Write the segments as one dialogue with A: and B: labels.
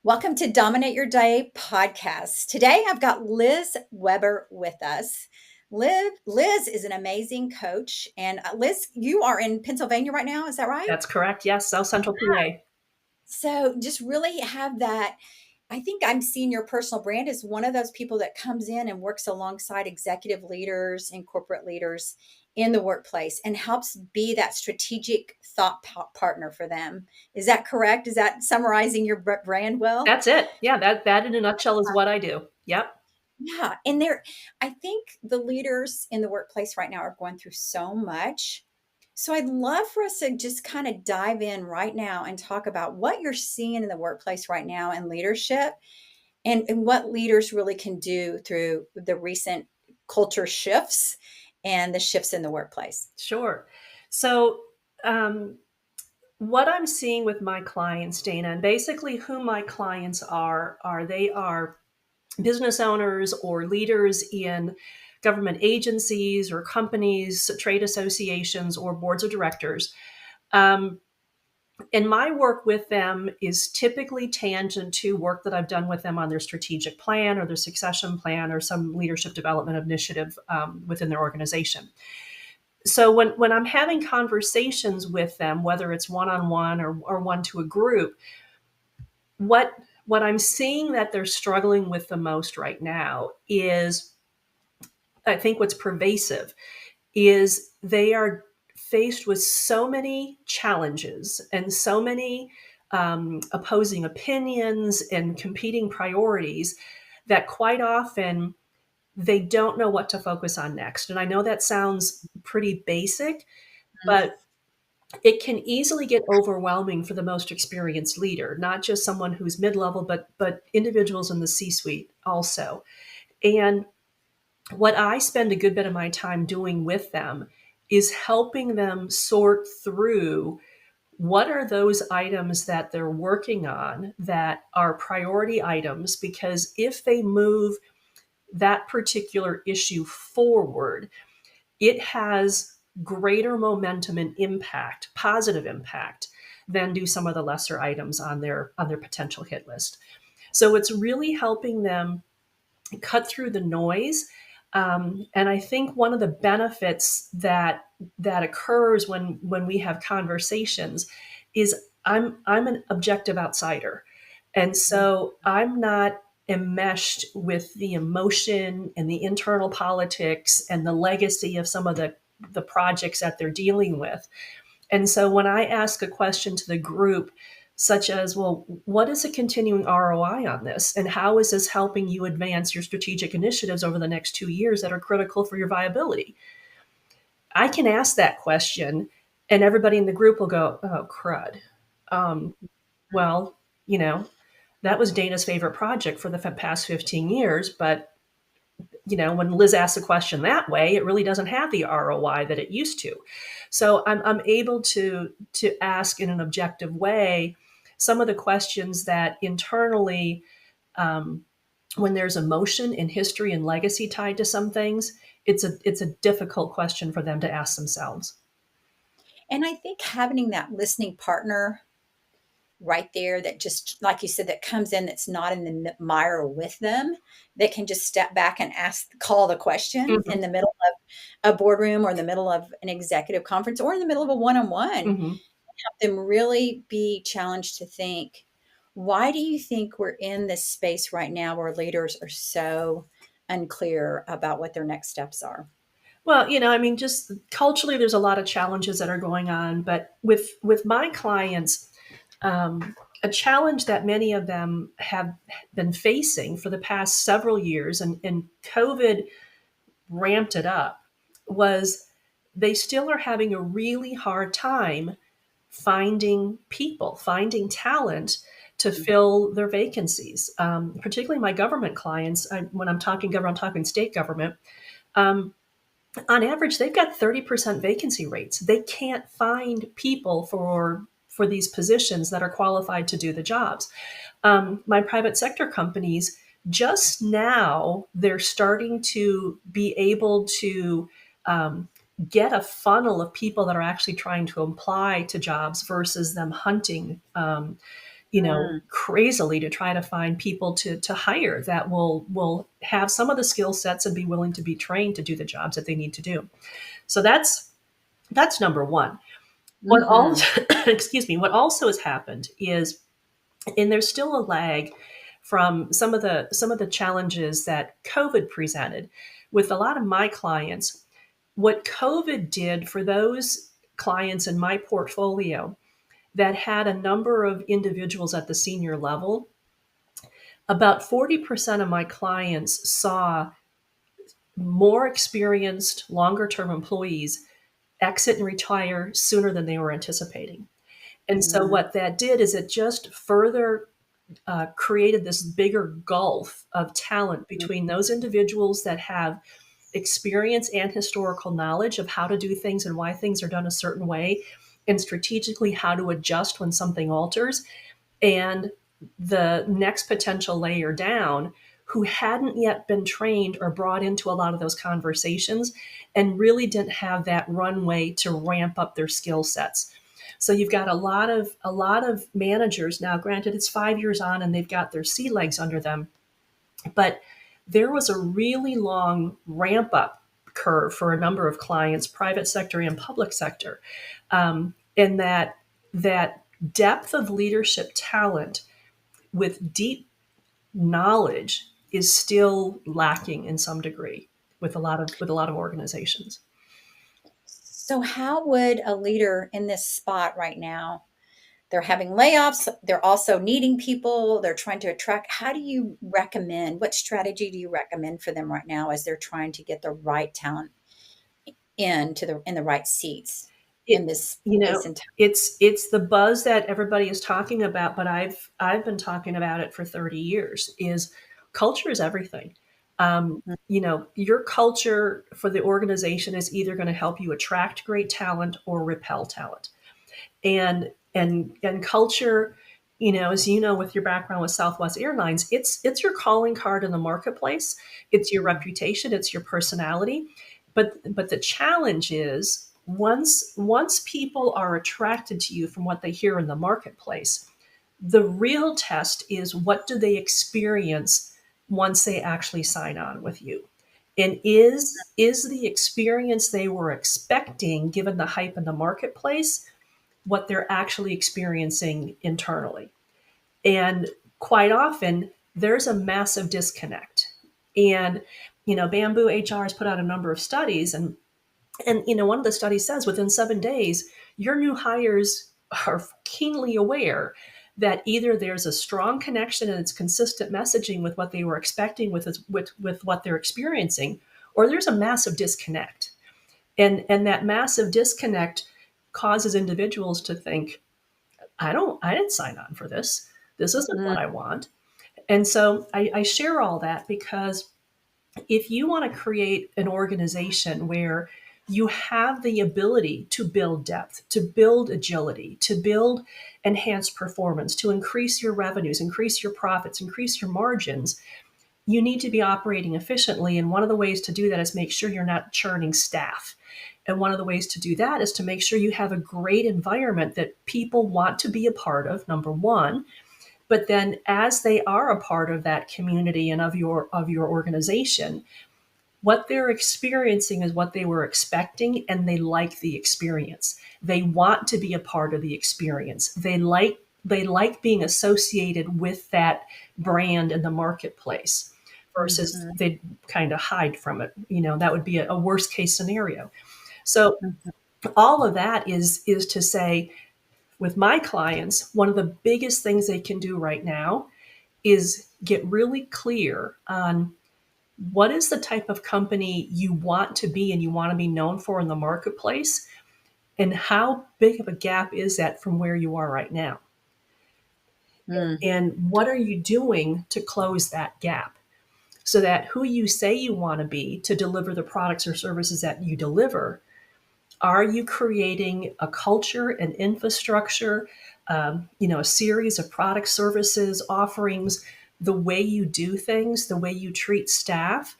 A: Welcome to Dominate Your Day podcast. Today I've got Liz Weber with us. Liz is an amazing coach. And Liz, you are in Pennsylvania right now. Is that right?
B: That's correct. Yes, South Central PA.
A: So just really have that. I think I'm seeing your personal brand as one of those people that comes in and works alongside executive leaders and corporate leaders in the workplace and helps be that strategic thought partner for them. Is that correct? Is that summarizing your brand well?
B: That's it. Yeah, that in a nutshell is what I do. Yep.
A: Yeah, I think the leaders in the workplace right now are going through so much. So I'd love for us to just kind of dive in right now and talk about what you're seeing in the workplace right now in leadership and what leaders really can do through the recent culture shifts and the shifts in the workplace.
B: Sure. So, what I'm seeing with my clients, Dana, and basically who my clients are they are business owners or leaders in government agencies or companies, trade associations, or boards of directors. Um, and my work with them is typically tangent to work that I've done with them on their strategic plan or their succession plan or some leadership development initiative within their organization. So when I'm having conversations with them, whether it's one-on-one or one to a group, what I'm seeing that they're struggling with the most right now is, I think what's pervasive is they are faced with so many challenges and so many opposing opinions and competing priorities that quite often they don't know what to focus on next. And I know that sounds pretty basic, but it can easily get overwhelming for the most experienced leader, not just someone who's mid-level, but individuals in the C-suite also. And what I spend a good bit of my time doing with them is helping them sort through what are those items that they're working on that are priority items, because if they move that particular issue forward, it has greater momentum and impact, positive impact, than do some of the lesser items on their potential hit list. So it's really helping them cut through the noise. And I think one of the benefits that occurs when we have conversations is I'm an objective outsider, and so I'm not enmeshed with the emotion and the internal politics and the legacy of some of the projects that they're dealing with. And so when I ask a question to the group, such as, well, what is a continuing ROI on this? And how is this helping you advance your strategic initiatives over the next 2 years that are critical for your viability? I can ask that question and everybody in the group will go, oh, crud. Well, you know, that was Dana's favorite project for the past 15 years, but when Liz asks a question that way, it really doesn't have the ROI that it used to. So I'm able to ask in an objective way some of the questions that internally, when there's emotion and history and legacy tied to some things, it's a difficult question for them to ask themselves.
A: And I think having that listening partner right there that just like you said that comes in that's not in the mire with them, that can just step back and call the question
B: Mm-hmm.
A: in the middle of a boardroom or in the middle of an executive conference or in the middle of a one-on-one,
B: Mm-hmm.
A: help them really be challenged to think, why do you think we're in this space right now where leaders are so unclear about what their next steps are?
B: Well, I mean, just culturally, there's a lot of challenges that are going on, but with my clients, a challenge that many of them have been facing for the past several years, and COVID ramped it up, was they still are having a really hard time finding people, finding talent to fill their vacancies. Particularly my government clients, when I'm talking government, I'm talking state government. Um, on average, they've got 30% vacancy rates. They can't find people for these positions that are qualified to do the jobs. My private sector companies, just now, they're starting to be able to get a funnel of people that are actually trying to apply to jobs versus them hunting,
A: Mm.
B: crazily to try to find people to hire that will have some of the skill sets and be willing to be trained to do the jobs that they need to do. So that's number one. What
A: Mhm.
B: also excuse me, what also has happened is, and there's still a lag from some of the challenges that COVID presented with a lot of my clients. What COVID did for those clients in my portfolio that had a number of individuals at the senior level, about 40% of my clients saw more experienced, longer term employees exit and retire sooner than they were anticipating. And so,
A: Mm.
B: what that did is it just further created this bigger gulf of talent between those individuals that have experience and historical knowledge of how to do things and why things are done a certain way, and strategically how to adjust when something alters, and the next potential layer down who hadn't yet been trained or brought into a lot of those conversations and really didn't have that runway to ramp up their skill sets. So you've got a lot of managers now. Granted, it's 5 years on and they've got their sea legs under them, but there was a really long ramp up curve for a number of clients, private sector and public sector, and that depth of leadership talent with deep knowledge is still lacking in some degree with a lot of organizations.
A: So how would a leader in this spot right now, they're having layoffs, they're also needing people, they're trying to attract, how do you recommend, what strategy do you recommend for them right now as they're trying to get the right talent in the right seats in
B: It
A: this
B: you
A: space
B: know,
A: and time?
B: it's the buzz that everybody is talking about, but I've been talking about it for 30 years, is culture is everything. Your culture for the organization is either going to help you attract great talent or repel talent. And culture, as you know, with your background with Southwest Airlines, it's your calling card in the marketplace. It's your
A: Mhm.
B: reputation, it's your personality. But the challenge is, once people are attracted to you from what they hear in the marketplace, the real test is, what do they experience once they actually sign on with you? And is the experience they were expecting, given the hype in the marketplace, what they're actually experiencing internally? And quite often, there's a massive disconnect. And Bamboo HR has put out a number of studies, and one of the studies says within 7 days, your new hires are keenly aware that either there's a strong connection and it's consistent messaging with what they were expecting with what they're experiencing, or there's a massive disconnect. And that massive disconnect causes individuals to think, I didn't sign on for this. This isn't
A: Mm.
B: what I want. And so I share all that because if you want to create an organization where you have the ability to build depth, to build agility, to build enhanced performance, to increase your revenues, increase your profits, increase your margins, you need to be operating efficiently. And one of the ways to do that is make sure you're not churning staff. And one of the ways to do that is to make sure you have a great environment that people want to be a part of, number one. But then as they are a part of that community and of your organization, what they're experiencing is what they were expecting, and they like the experience. They want to be a part of the experience. They like being associated with that brand in the marketplace, versus
A: Mhm.
B: they kind of hide from it. That would be a worst case scenario. So
A: Mhm.
B: all of that is to say, with my clients, one of the biggest things they can do right now is get really clear on what is the type of company you want to be and you want to be known for in the marketplace, and how big of a gap is that from where you are right now,
A: Mm.
B: and what are you doing to close that gap, so that who you say you want to be to deliver the products or services that you deliver, are you creating a culture, an infrastructure, a series of products, services, offerings, the way you do things, the way you treat staff?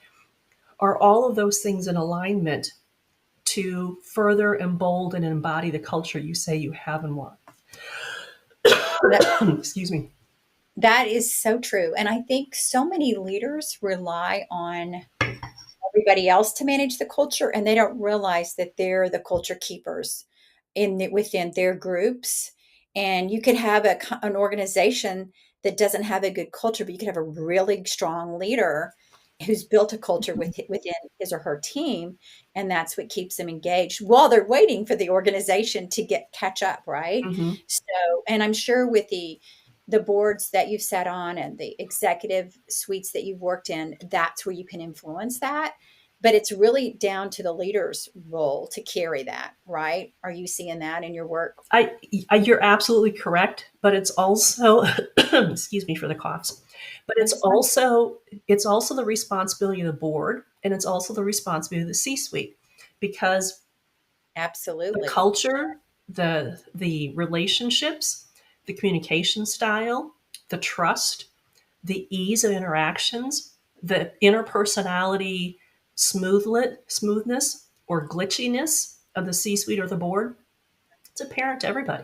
B: Are all of those things in alignment to further embolden and embody the culture you say you have and want?
A: That
B: Excuse me.
A: That is so true. And I think so many leaders rely on everybody else to manage the culture, and they don't realize that they're the culture keepers within their groups. And you could have an organization that doesn't have a good culture, but you could have a really strong leader who's built a culture within his or her team, and that's what keeps them engaged while they're waiting for the organization to get catch up, right?
B: Hmm.
A: So, and I'm sure with the boards that you've sat on and the executive suites that you've worked in, that's where you can influence that. But it's really down to the leader's role to carry that, right? Are you seeing that in your work?
B: You're absolutely correct, but it's also, excuse me for the coughs, but
A: That's fine.
B: it's also the responsibility of the board, and it's also the responsibility of the C-suite, because the
A: Absolutely.
B: culture, the relationships, the communication style, the trust, the ease of interactions, the interpersonality smoothness or glitchiness of the C-suite or the board, it's apparent to everybody.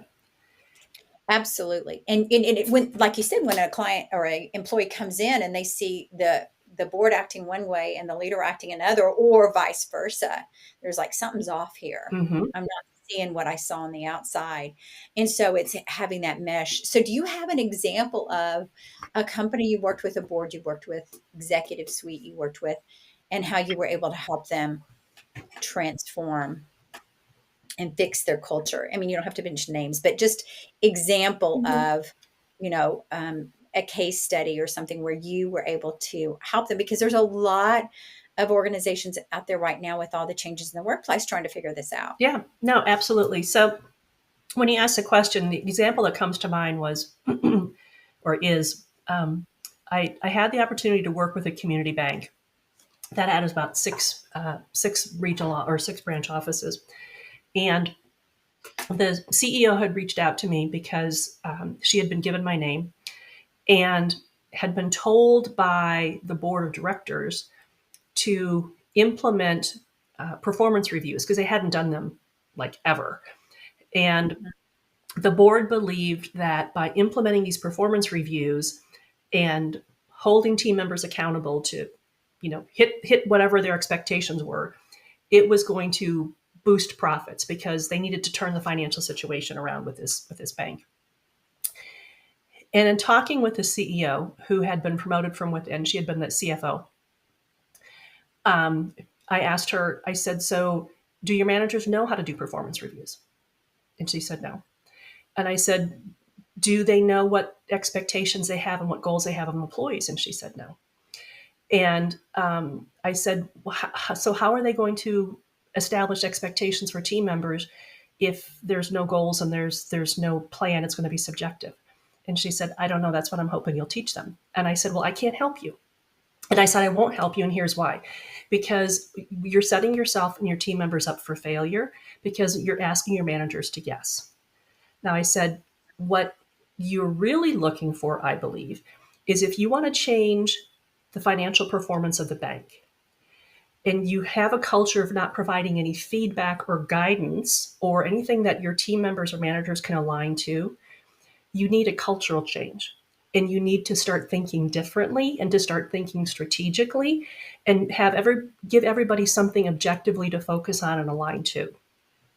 A: Absolutely. And when, like you said, when a client or a employee comes in and they see the board acting one way and the leader acting another, or vice versa, there's like something's off here.
B: Hmm.
A: I'm not seeing what I saw on the outside. And so it's having that mesh. So do you have an example of a company you worked with, a board you worked with, executive suite you worked with, and how you were able to help them transform and fix their culture? I mean, you don't have to mention names, but just example of, a case study or something where you were able to help them, because there's a lot of organizations out there right now with all the changes in the workplace trying to figure this out.
B: Yeah, no, absolutely. So when you ask the question, the example that comes to mind was, or is, I had the opportunity to work with a community bank that had about six regional or six branch offices, and the CEO had reached out to me because she had been given my name and had been told by the board of directors to implement performance reviews because they hadn't done them like ever. And
A: Mhm.
B: the board believed that by implementing these performance reviews and holding team members accountable to, hit whatever their expectations were, it was going to boost profits because they needed to turn the financial situation around with this bank. And in talking with the CEO, who had been promoted from within, she had been the CFO. Um, I asked her, I said, "So, do your managers know how to do performance reviews?" And she said, "No." And I said, "Do they know what expectations they have and what goals they have of employees?" And she said, "No." And I said, well, "So, how are they going to establish expectations for team members if there's no goals and there's no plan? It's going to be subjective." And she said, "I don't know. That's what I'm hoping you'll teach them." And I said, "Well, I can't help you." And I said, "I won't help you. And here's why. Because you're setting yourself and your team members up for failure because you're asking your managers to guess." Now, I said, "What you're really looking for, I believe, is if you want to change the financial performance of the bank and you have a culture of not providing any feedback or guidance or anything that your team members or managers can align to, you need a cultural change. And you need to start thinking differently and to start thinking strategically and give everybody something objectively to focus on and align to."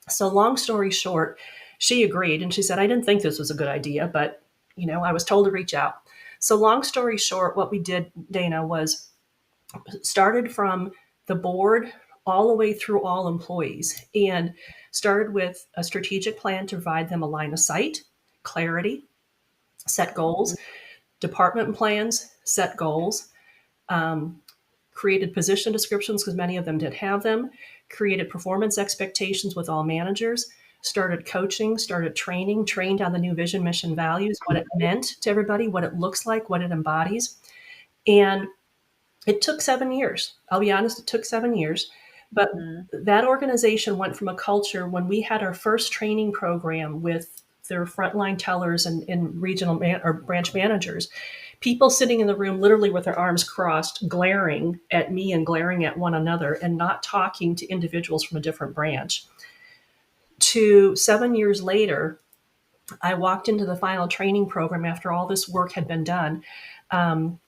B: So long story short, she agreed and she said, "I didn't think this was a good idea, but I was told to reach out." So long story short, what we did, Dana, was started from the board all the way through all employees and started with a strategic plan to provide them a line of sight, clarity, set
A: Mhm.
B: goals, department plans, set goals, um, created position descriptions because many of them did have them, created performance expectations with all managers, started coaching, started training, trained on the new vision, mission, values, what it meant to everybody, what it looks like, what it embodies. And it took 7 years. I'll be honest, it took 7 years. But
A: Mhm.
B: that organization went from a culture when we had our first training program with their frontline tellers and regional or branch managers, people sitting in the room literally with their arms crossed, glaring at me and glaring at one another and not talking to individuals from a different branch, to 7 years later, I walked into the final training program after all this work had been done,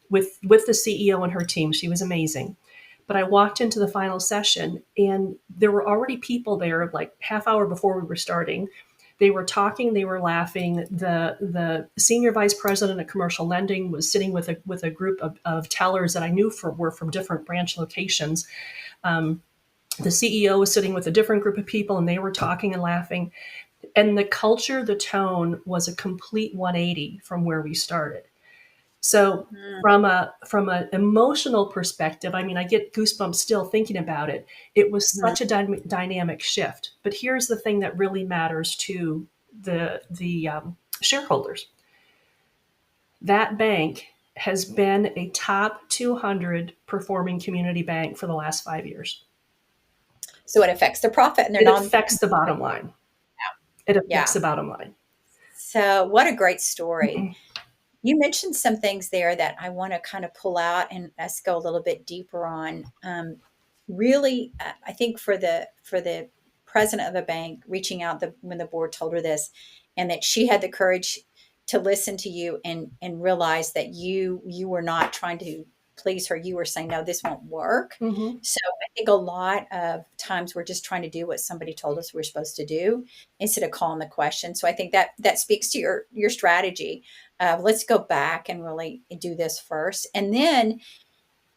B: with the CEO and her team. She was amazing. But I walked into the final session, and there were already people there, like half hour before we were starting. They were talking, they were laughing. The senior vice president of commercial lending was sitting with a group of tellers that I knew were from different branch locations. The CEO was sitting with a different group of people, and they were talking and laughing. And the culture, the tone was a complete 180 from where we started. So
A: Mm,
B: from an emotional perspective, I mean, I get goosebumps still thinking about it. It was
A: mhm.
B: such a dynamic shift. But here's the thing that really matters to the shareholders. That bank has been a top 200 performing community bank for the last 5 years.
A: So it affects their profit and their
B: It
A: non.
B: affects the bottom line. It affects
A: Yeah.
B: the bottom line.
A: So what a great story. You mentioned some things there that I want to kind of pull out and us go a little bit deeper on. Really, I think for the president of a bank reaching out when the board told her this, and that she had the courage to listen to you and realize that you were not trying to please her. You were saying, no, this won't work.
B: Mm-hmm.
A: So I think a lot of times we're just trying to do what somebody told us we're supposed to do instead of calling the question. So I think that speaks to your strategy. Let's go back and really do this first. And then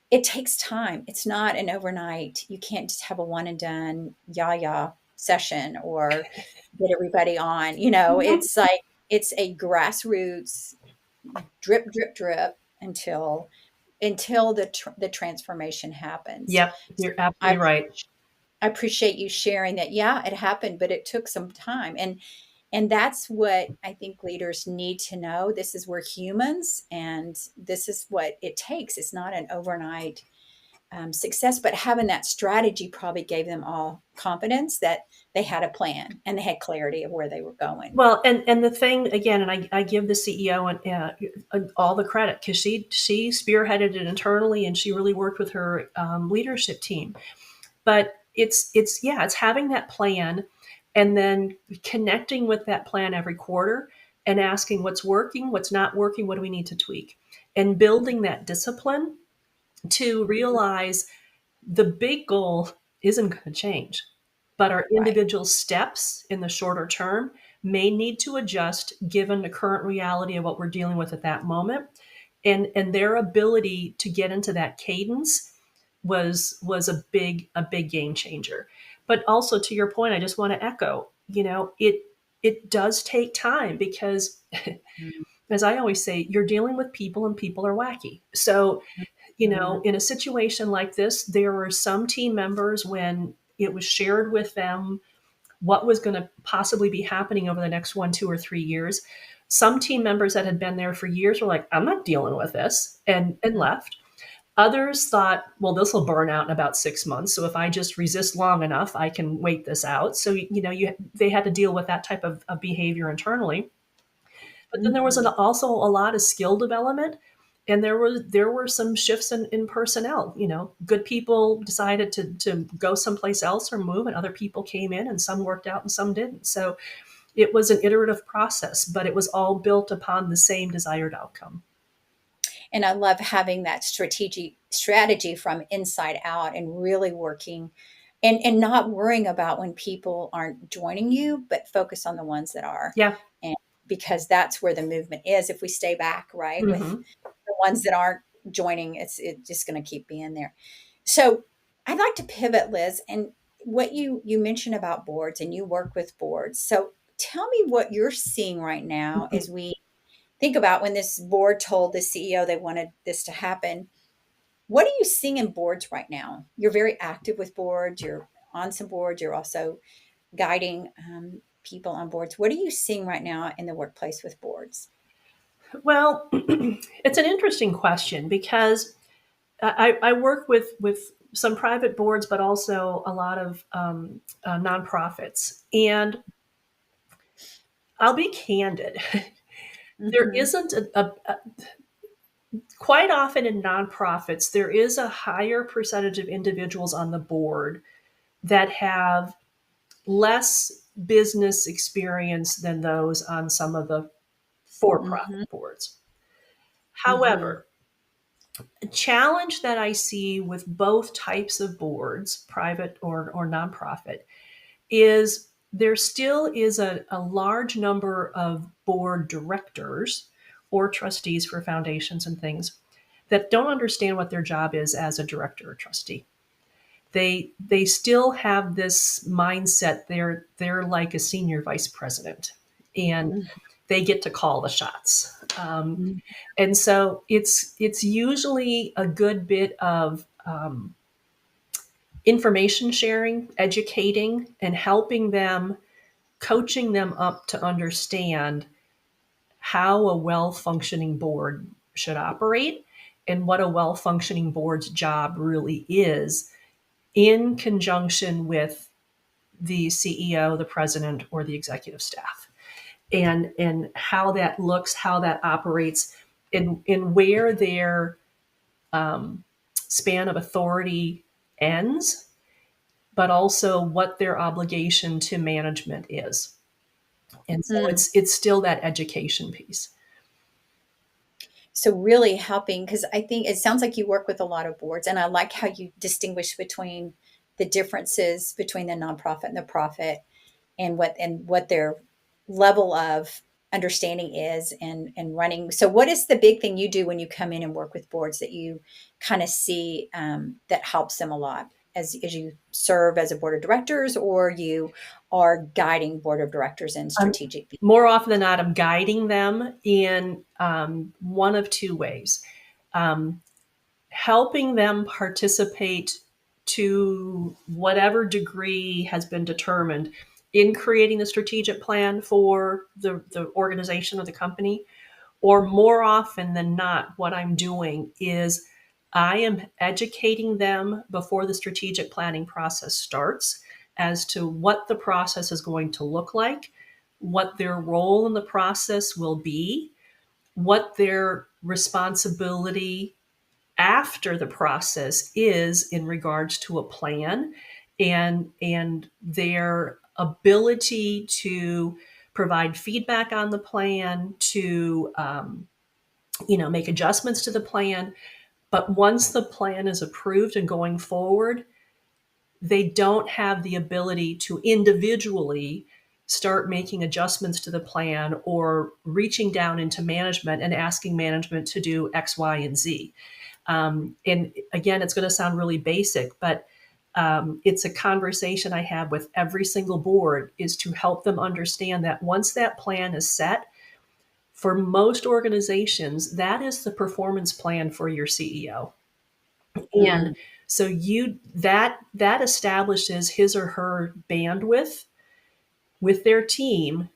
A: it takes time. It's not an overnight. You can't just have a one and done yah session or get everybody on.
B: Mm-hmm.
A: It's like it's a grassroots drip, drip, drip until the transformation happens.
B: Yep,
A: So
B: you're
A: I
B: absolutely right.
A: I appreciate you sharing that. Yeah, it happened, but it took some time. And that's what I think leaders need to know. This is we're humans, and this is what it takes. It's not an overnight success, but having that strategy probably gave them all confidence that they had a plan and they had clarity of where they were going.
B: Well, and the thing again, and I give the CEO all the credit because she spearheaded it internally and she really worked with her leadership team. But it's having that plan and then connecting with that plan every quarter and asking what's working, what's not working, what do we need to tweak, and building that discipline to realize the big goal isn't going to change, but our
A: Right.
B: individual steps in the shorter term may need to adjust given the current reality of what we're dealing with at that moment. And their ability to get into that cadence was a big game changer. But also to your point, I just want to echo, it does take time because as I always say, you're dealing with people and people are wacky. So
A: Mhm.
B: in a situation like this, there were some team members when it was shared with them what was going to possibly be happening over the next 1, 2, or 3 years. Some team members that had been there for years were like, I'm not dealing with this, and left. Others thought, well, this will burn out in about 6 months. So if I just resist long enough, I can wait this out. So, they had to deal with that type of behavior internally. But then there was
A: Mhm.
B: also a lot of skill development, and there were some shifts in personnel. Good people decided to go someplace else or move, and other people came in, and some worked out and some didn't. So it was an iterative process, but it was all built upon the same desired outcome.
A: And I love having that strategy from inside out and really working and not worrying about when people aren't joining you, but focus on the ones that are.
B: Yeah.
A: And because that's where the movement is. If we stay back, right, with
B: Hmm.
A: the ones that aren't joining, it's just going to keep being there. So I'd like to pivot, Liz, and what you mentioned about boards and you work with boards. So tell me what you're seeing right now as we think about when this board told the CEO they wanted this to happen. What are you seeing in boards right now? You're very active with boards. You're on some boards. You're also guiding people on boards. What are you seeing right now in the workplace with boards?
B: Well, it's an interesting question because I work with some private boards, but also a lot of nonprofits. And I'll be candid. There
A: Hmm.
B: isn't quite often in nonprofits, there is a higher percentage of individuals on the board that have less business experience than those on some of the
A: Mhm.
B: for-profit boards.
A: Mhm.
B: However, a challenge that I see with both types of boards, private or nonprofit, is there still is a large number of board directors or trustees for foundations and things that don't understand what their job is as a director or trustee. They still have this mindset they're like a senior vice president and they get to call the shots.
A: Mhm.
B: And so it's usually a good bit of information sharing, educating, and helping them, coaching them up to understand how a well functioning board should operate and what a well functioning board's job really is in conjunction with the CEO, the president, or the executive staff, and how that looks, how that operates, and where their span of authority ends, but also what their obligation to management is. And so
A: Mm.
B: it's still that education piece.
A: So really helping, because I think it sounds like you work with a lot of boards, and I like how you distinguish between the differences between the nonprofit and the profit, and what their level of understanding is and running. So what is the big thing you do when you come in and work with boards that you kind of see that helps them a lot as you serve as a board of directors, or you are guiding board of directors in
B: I'm,
A: strategic?
B: More often than not, I'm guiding them in one of two ways. Um, Helping them participate to whatever degree has been determined in creating the strategic plan for the organization or the company. Or more often than not, what I'm doing is I am educating them before the strategic planning process starts as to what the process is going to look like, what their role in the process will be, what their responsibility after the process is in regards to a plan, and their ability to provide feedback on the plan, to make adjustments to the plan. But once the plan is approved and going forward, they don't have the ability to individually start making adjustments to the plan or reaching down into management and asking management to do X, Y, and Z. And again, it's going to sound really basic, but it's a conversation I have with every single board, is to help them understand that once that plan is set, for most organizations, that is the performance plan for your CEO. And
A: Mm.
B: so that establishes his or her bandwidth with their team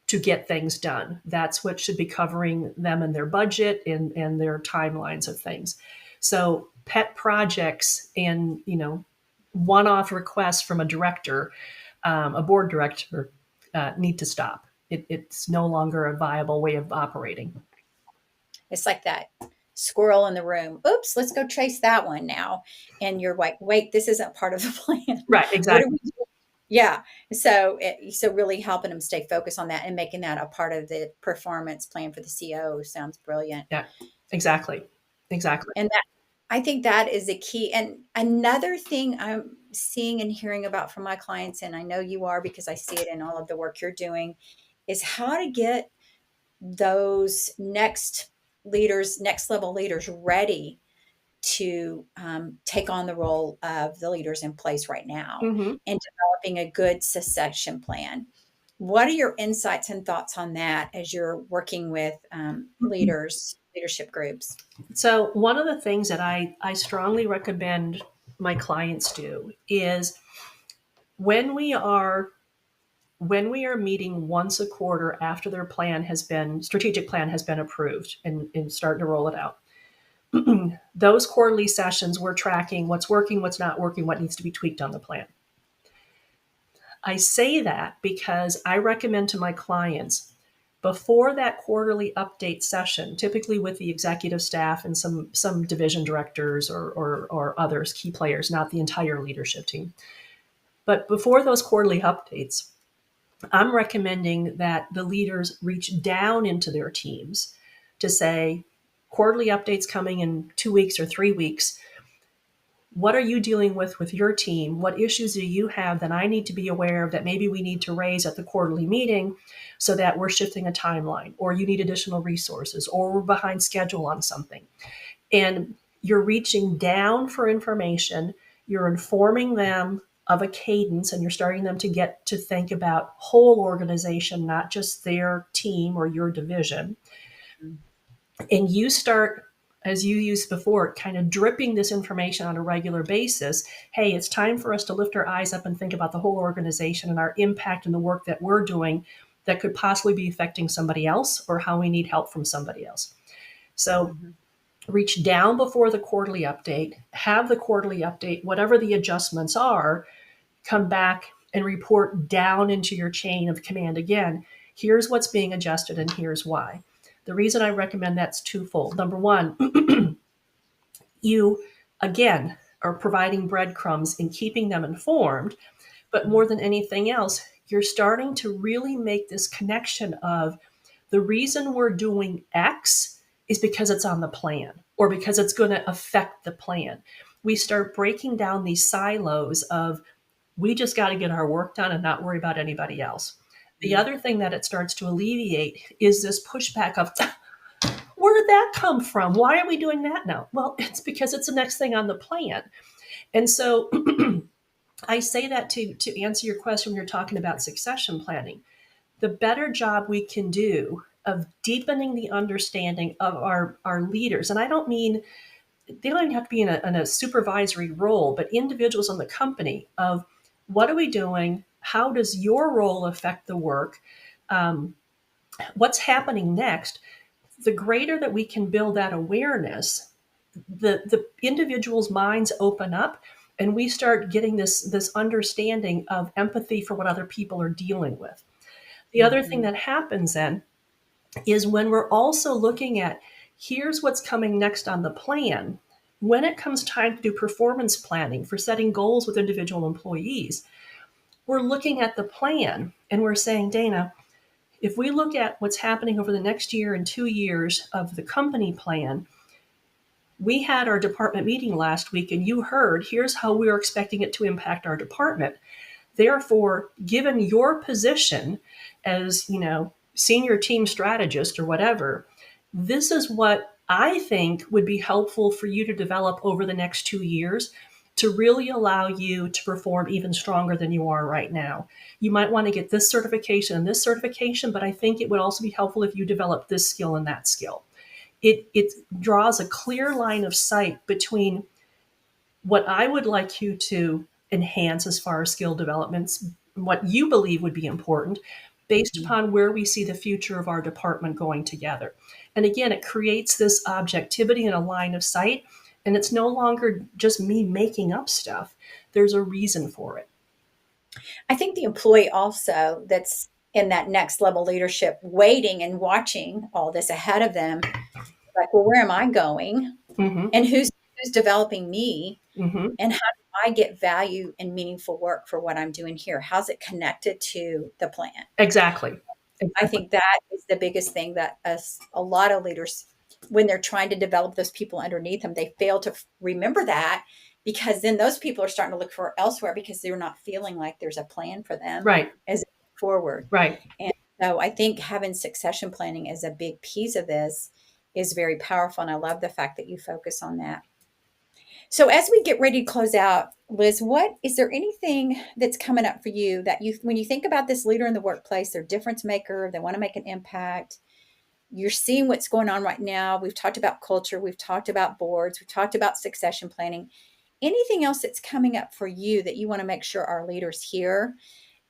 B: to get things done. That's what should be covering them and their budget and their timelines of things. So pet projects and one-off requests from a director, a board director, need to stop. It's no longer a viable way of operating.
A: It's like that squirrel in the room. Oops, let's go chase that one now. And you're like, wait, this isn't part of the plan.
B: Right,
A: What are
B: exactly.
A: we doing? Yeah. So really helping them stay focused on that and making that a part of the performance plan for the CO sounds brilliant.
B: Yeah, exactly. Exactly.
A: And that, I think that is a key. And another thing I'm seeing and hearing about from my clients, and I know you are because I see it in all of the work you're doing, is how to get those next level leaders ready to take on the role of the leaders in place right now
B: Hmm.
A: and developing a good succession plan. What are your insights and thoughts on that as you're working with leadership groups?
B: So one of the things that I strongly recommend my clients do is when we are when we are meeting once a quarter after their strategic plan has been approved and starting to roll it out. Those quarterly sessions, we're tracking what's working, what's not working, what needs to be tweaked on the plan. I say that because I recommend to my clients, before that quarterly update session, typically with the executive staff and some division directors or others, key players, not the entire leadership team. But before those quarterly updates, I'm recommending that the leaders reach down into their teams to say, quarterly updates coming in 2 weeks or 3 weeks. What are you dealing with your team? What issues do you have that I need to be aware of that maybe we need to raise at the quarterly meeting so that we're shifting a timeline, or you need additional resources, or we're behind schedule on something? And you're reaching down for information, you're informing them of a cadence, and you're starting them to get to think about whole organization, not just their team or your division. And you start, as you used before, kind of dripping this information on a regular basis. Hey, it's time for us to lift our eyes up and think about the whole organization and our impact and the work that we're doing that could possibly be affecting somebody else, or how we need help from somebody else. So
A: Mhm.
B: reach down before the quarterly update, have the quarterly update, whatever the adjustments are, come back and report down into your chain of command again. Here's what's being adjusted and here's why. The reason I recommend that's twofold. Number one, you again are providing breadcrumbs and keeping them informed, but more than anything else, you're starting to really make this connection of the reason we're doing X is because it's on the plan, or because it's going to affect the plan. We start breaking down these silos of, we just got to get our work done and not worry about anybody else. The
A: Mhm.
B: other thing that it starts to alleviate is this pushback of, where did that come from? Why are we doing that now? Well, it's because it's the next thing on the plan. And so I say that to answer your question when you're talking about succession planning. The better job we can do of deepening the understanding of our leaders, and I don't mean they don't even have to be in a supervisory role, but individuals in the company, of what are we doing? How does your role affect the work? Um, what's happening next? The greater that we can build that awareness, the individual's minds open up, and we start getting this understanding of empathy for what other people are dealing with. The other thing
A: Mhm.
B: that happens then is when we're also looking at, here's what's coming next on the plan. When it comes time to do performance planning for setting goals with individual employees, we're looking at the plan and we're saying, Dana, if we look at what's happening over the next year and 2 years of the company plan, we had our department meeting last week and you heard, here's how we're expecting it to impact our department. Therefore, given your position as, senior team strategist or whatever, this is what I think would be helpful for you to develop over the next 2 years to really allow you to perform even stronger than you are right now. You might want to get this certification and this certification, but I think it would also be helpful if you develop this skill and that skill. It draws a clear line of sight between what I would like you to enhance as far as skill developments, what you believe would be important, based
A: Mhm.
B: upon where we see the future of our department going together. And again, it creates this objectivity and a line of sight, and it's no longer just me making up stuff. There's a reason for it.
A: I think the employee also that's in that next level leadership, waiting and watching all this ahead of them, like, well, where am I going?
B: Mm-hmm.
A: And who's developing me?
B: Mm-hmm.
A: And how do I get value and meaningful work for what I'm doing here? How's it connected to the plan?
B: Exactly.
A: I
B: Exactly.
A: think that is the biggest thing that a lot of leaders, when they're trying to develop those people underneath them, they fail to remember that, because then those people are starting to look for elsewhere because they're not feeling like there's a plan for them
B: Right.
A: as they move forward.
B: Right.
A: And so I think having succession planning as a big piece of this is very powerful. And I love the fact that you focus on that. So as we get ready to close out, Liz, what is there anything that's coming up for you that you, when you think about this leader in the workplace, they're a difference maker, they want to make an impact, you're seeing what's going on right now. We've talked about culture, we've talked about boards, we've talked about succession planning. Anything else that's coming up for you that you want to make sure our leaders hear,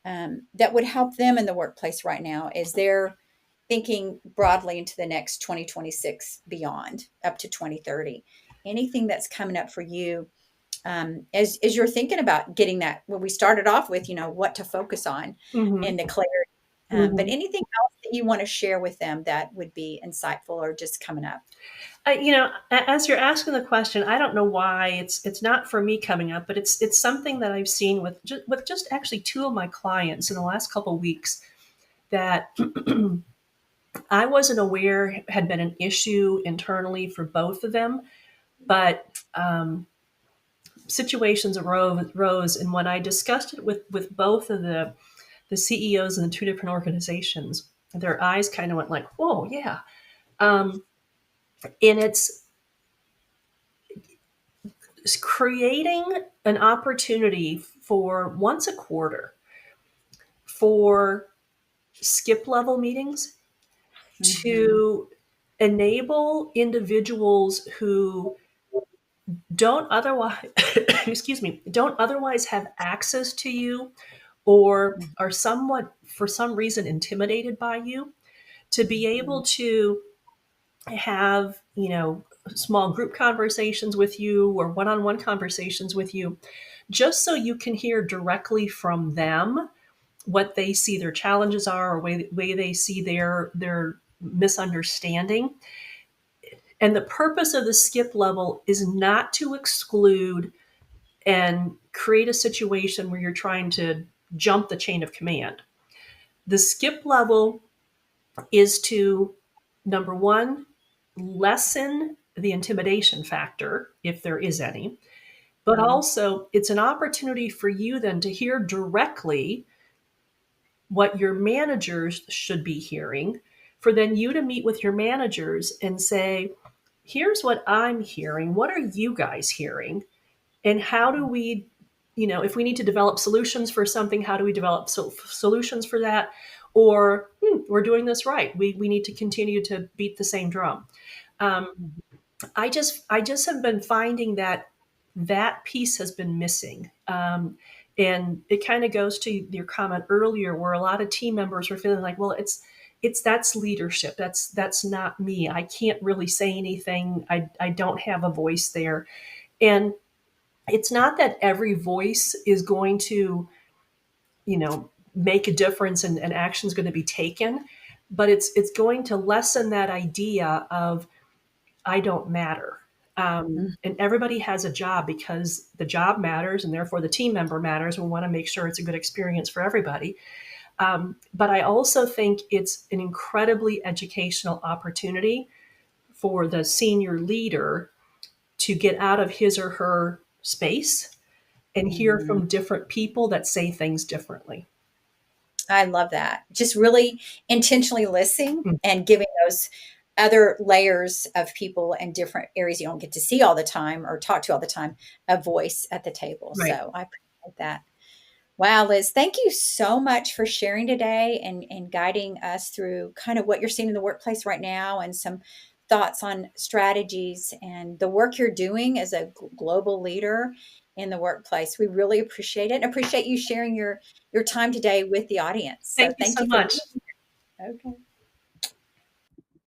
A: that would help them in the workplace right now as they're thinking broadly into the next 2026 beyond up to 2030? Anything that's coming up for you, as you're thinking about getting that, when we started off with, what to focus on
B: Mm-hmm.
A: and the clarity, but
B: Mm-hmm.
A: anything else that you want to share with them that would be insightful or just coming up?
B: as you're asking the question, I don't know why it's not for me coming up, but it's something that I've seen with just actually two of my clients in the last couple of weeks that I wasn't aware had been an issue internally for both of them, but situations arose, and when I discussed it with both of the CEOs in the two different organizations, their eyes kind of went like, "Whoa, yeah." Um, and it's creating an opportunity for once a quarter for skip level meetings
A: Hmm.
B: to enable individuals who don't otherwise excuse me, don't otherwise have access to you or are somewhat for some reason intimidated by you to be able to have, small group conversations with you or one-on-one conversations with you, just so you can hear directly from them what they see their challenges are, or way they see their misunderstanding. And the purpose of the skip level is not to exclude and create a situation where you're trying to jump the chain of command. The skip level is to, number one, lessen the intimidation factor, if there is any, but also it's an opportunity for you then to hear directly what your managers should be hearing, for then you to meet with your managers and say, here's what I'm hearing. What are you guys hearing? And how do we, if we need to develop solutions for something, how do we develop solutions for that? Or we're doing this right. We need to continue to beat the same drum. Um, I just have been finding that that piece has been missing. And it kind of goes to your comment earlier, where a lot of team members were feeling like, well, it's that's leadership. That's not me. I can't really say anything. I don't have a voice there. And it's not that every voice is going to, make a difference and action is going to be taken, but it's going to lessen that idea of I don't matter. And everybody has a job because the job matters and therefore the team member matters. We want to make sure it's a good experience for everybody. But I also think it's an incredibly educational opportunity for the senior leader to get out of his or her space and hear
A: Hmm.
B: from different people that say things differently.
A: I love that. Just really intentionally listening
B: Mm.
A: and giving those other layers of people in different areas you don't get to see all the time or talk to all the time, a voice at the table.
B: Right.
A: So I appreciate that. Wow, Liz, thank you so much for sharing today and guiding us through kind of what you're seeing in the workplace right now and some thoughts on strategies and the work you're doing as a global leader in the workplace. We really appreciate it and appreciate you sharing your time today with the audience. So
B: Thank you
A: thank
B: so
A: you for
B: much.
A: being here. Okay.